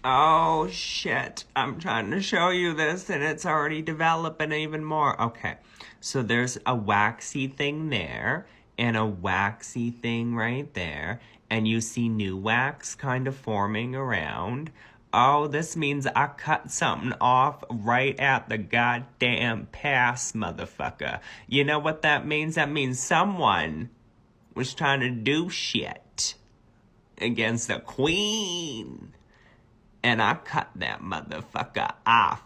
Oh shit, I'm trying to show you this and it's already developing even more. Okay, so there's a waxy thing there and a waxy thing right there, and you see new wax kind of forming around. Oh, this means I cut something off right at the goddamn pass, motherfucker. You know what that means? That means someone was trying to do shit against the queen. And I cut that motherfucker off.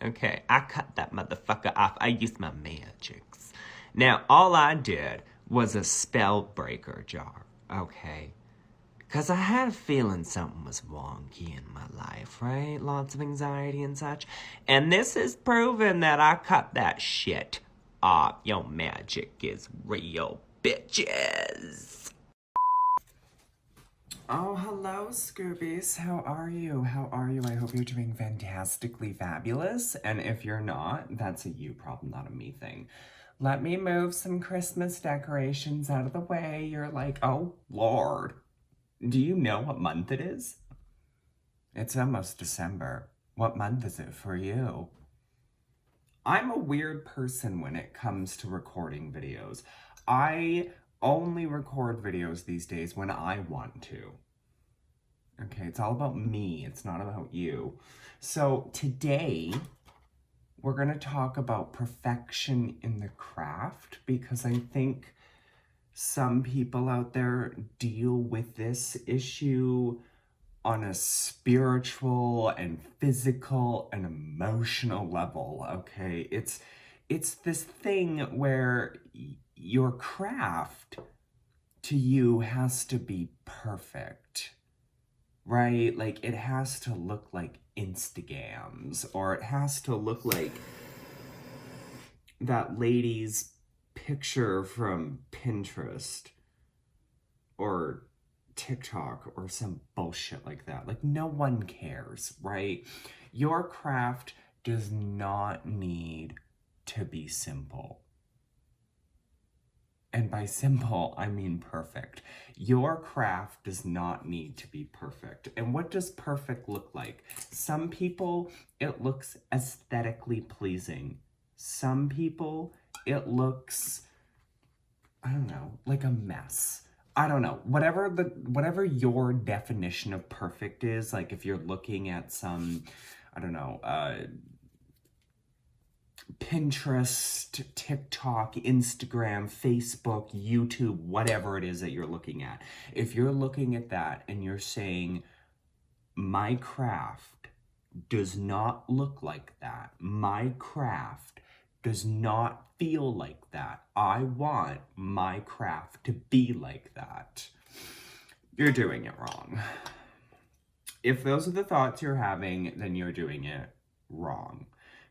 Okay, I cut that motherfucker off. I used my magics. Now, all I did was a spell breaker jar. Okay? Because I had a feeling something was wonky in my life, right? Lots of anxiety and such. And this is proven that I cut that shit off. Your magic is real, bitches. Oh, hello, Scoobies. How are you? How are you? I hope you're doing fantastically fabulous. And if you're not, that's a you problem, not a me thing. Let me move some Christmas decorations out of the way. You're like, oh, Lord. Do you know what month it is? It's almost December. What month is it for you? I'm a weird person when it comes to recording videos. I only record videos these days when I want to. Okay, it's all about me. It's not about you. So today, we're going to talk about perfection in the craft because I think some people out there deal with this issue on a spiritual and physical and emotional level, okay? It's this thing where your craft to you has to be perfect, right? Like it has to look like Instagrams, or it has to look like that lady's picture from Pinterest or TikTok or some bullshit like that. Like no one cares, right? Your craft does not need to be simple. And by simple, I mean perfect. Your craft does not need to be perfect. And what does perfect look like? Some people, it looks aesthetically pleasing. Some people, it looks, I don't know, like a mess. I don't know. Whatever your definition of perfect is, like if you're looking at some, I don't know, Pinterest, TikTok, Instagram, Facebook, YouTube, whatever it is that you're looking at. If you're looking at that and you're saying, my craft does not look like that, my craft does not feel like that, I want my craft to be like that, you're doing it wrong. If those are the thoughts you're having, then you're doing it wrong.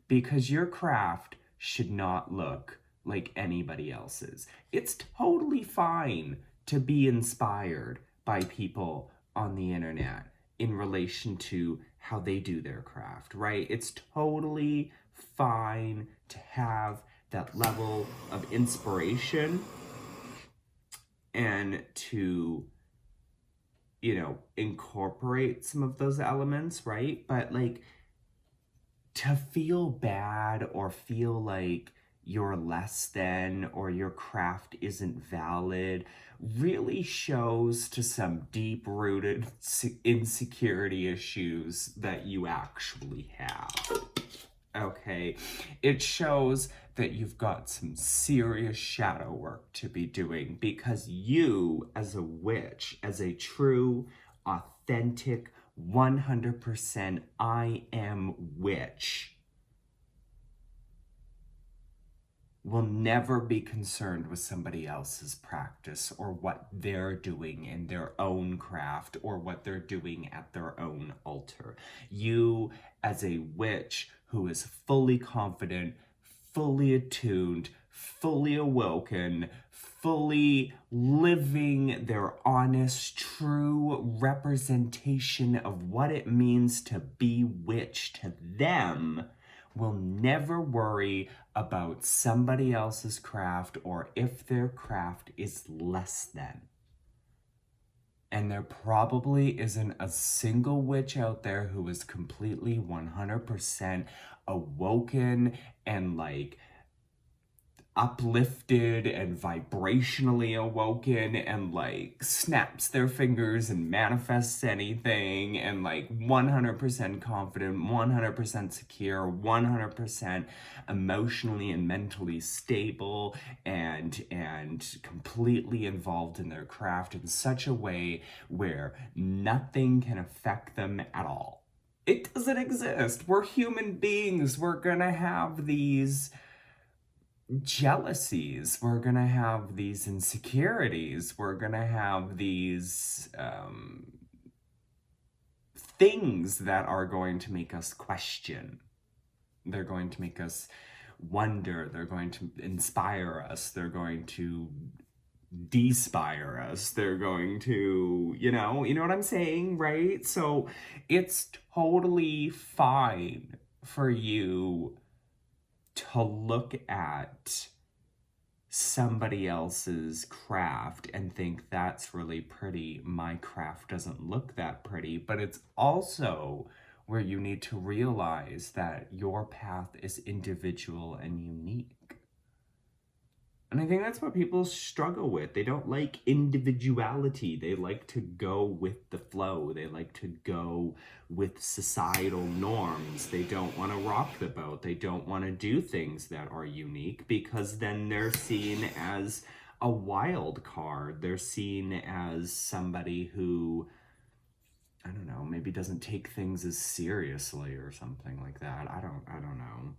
Because your craft should not look like anybody else's. It's totally fine to be inspired by people on the internet in relation to how they do their craft, right? It's totally fine to have that level of inspiration and to, incorporate some of those elements, right? But like, to feel bad or feel like you're less than or your craft isn't valid really shows to some deep-rooted insecurity issues that you actually have. Okay, it shows that you've got some serious shadow work to be doing because you, as a witch, as a true, authentic, 100% I am witch, will never be concerned with somebody else's practice or what they're doing in their own craft or what they're doing at their own altar. You, as a witch who is fully confident, fully attuned, fully awoken, fully living their honest, true representation of what it means to be witch to them, will never worry about somebody else's craft or if their craft is less than. And there probably isn't a single witch out there who is completely 100% awoken and like uplifted and vibrationally awoken and like snaps their fingers and manifests anything and like 100% confident, 100% secure, 100% emotionally and mentally stable and completely involved in their craft in such a way where nothing can affect them at all. It doesn't exist. We're human beings. We're gonna have these jealousies, we're gonna have these insecurities, we're gonna have these things that are going to make us question. They're going to make us wonder, they're going to inspire us, they're going to despire us, they're going to, you know what I'm saying, right? So it's totally fine for you to look at somebody else's craft and think that's really pretty. My craft doesn't look that pretty, but it's also where you need to realize that your path is individual and unique. And I think that's what people struggle with. They don't like individuality. They like to go with the flow. They like to go with societal norms. They don't want to rock the boat. They don't want to do things that are unique because then they're seen as a wild card. They're seen as somebody who, I don't know, maybe doesn't take things as seriously or something like that. I don't know.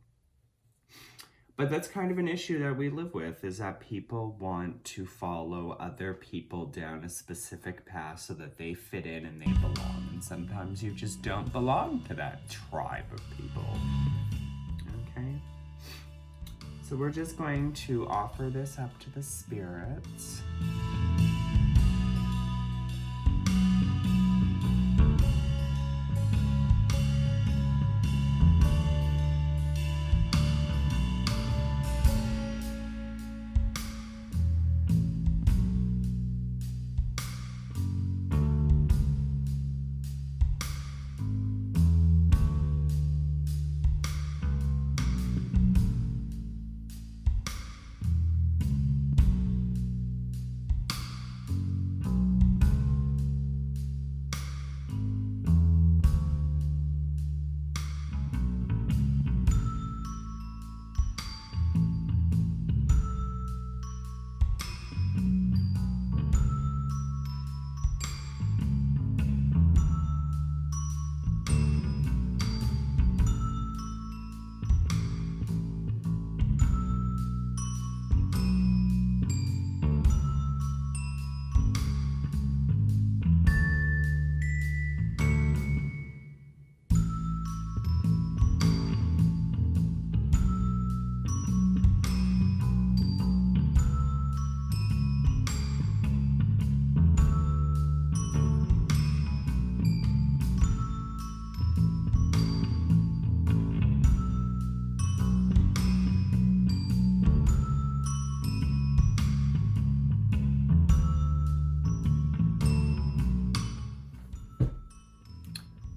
But that's kind of an issue that we live with, is that people want to follow other people down a specific path so that they fit in and they belong. And sometimes you just don't belong to that tribe of people. Okay? So we're just going to offer this up to the spirits.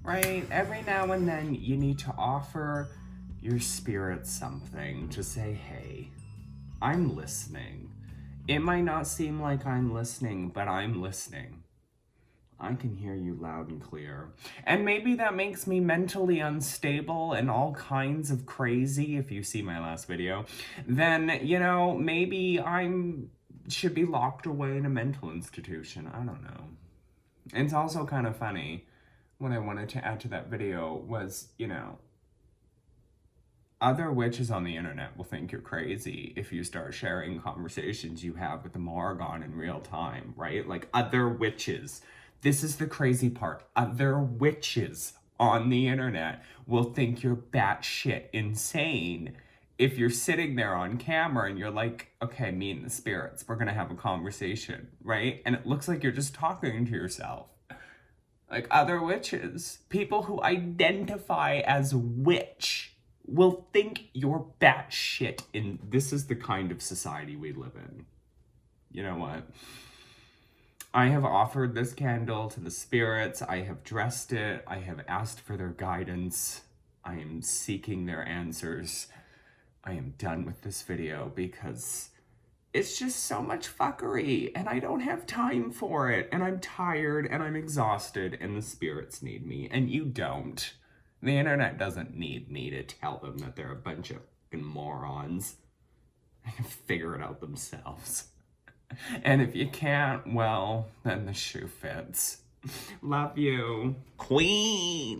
Right? Every now and then you need to offer your spirit something to say, hey, I'm listening. It might not seem like I'm listening, but I'm listening. I can hear you loud and clear. And maybe that makes me mentally unstable and all kinds of crazy, if you see my last video. Then, maybe should be locked away in a mental institution. I don't know. It's also kind of funny. What I wanted to add to that video was, other witches on the internet will think you're crazy if you start sharing conversations you have with the Morrigan in real time, right? Like, other witches. This is the crazy part. Other witches on the internet will think you're batshit insane if you're sitting there on camera and you're like, okay, me and the spirits, we're gonna have a conversation, right? And it looks like you're just talking to yourself. Like, other witches, people who identify as witch, will think you're batshit, and this is the kind of society we live in. You know what? I have offered this candle to the spirits. I have dressed it. I have asked for their guidance. I am seeking their answers. I am done with this video because it's just so much fuckery and I don't have time for it. And I'm tired and I'm exhausted and the spirits need me and you don't. The internet doesn't need me to tell them that they're a bunch of fucking morons. They can figure it out themselves. And if you can't, well, then the shoe fits. Love you. Queen.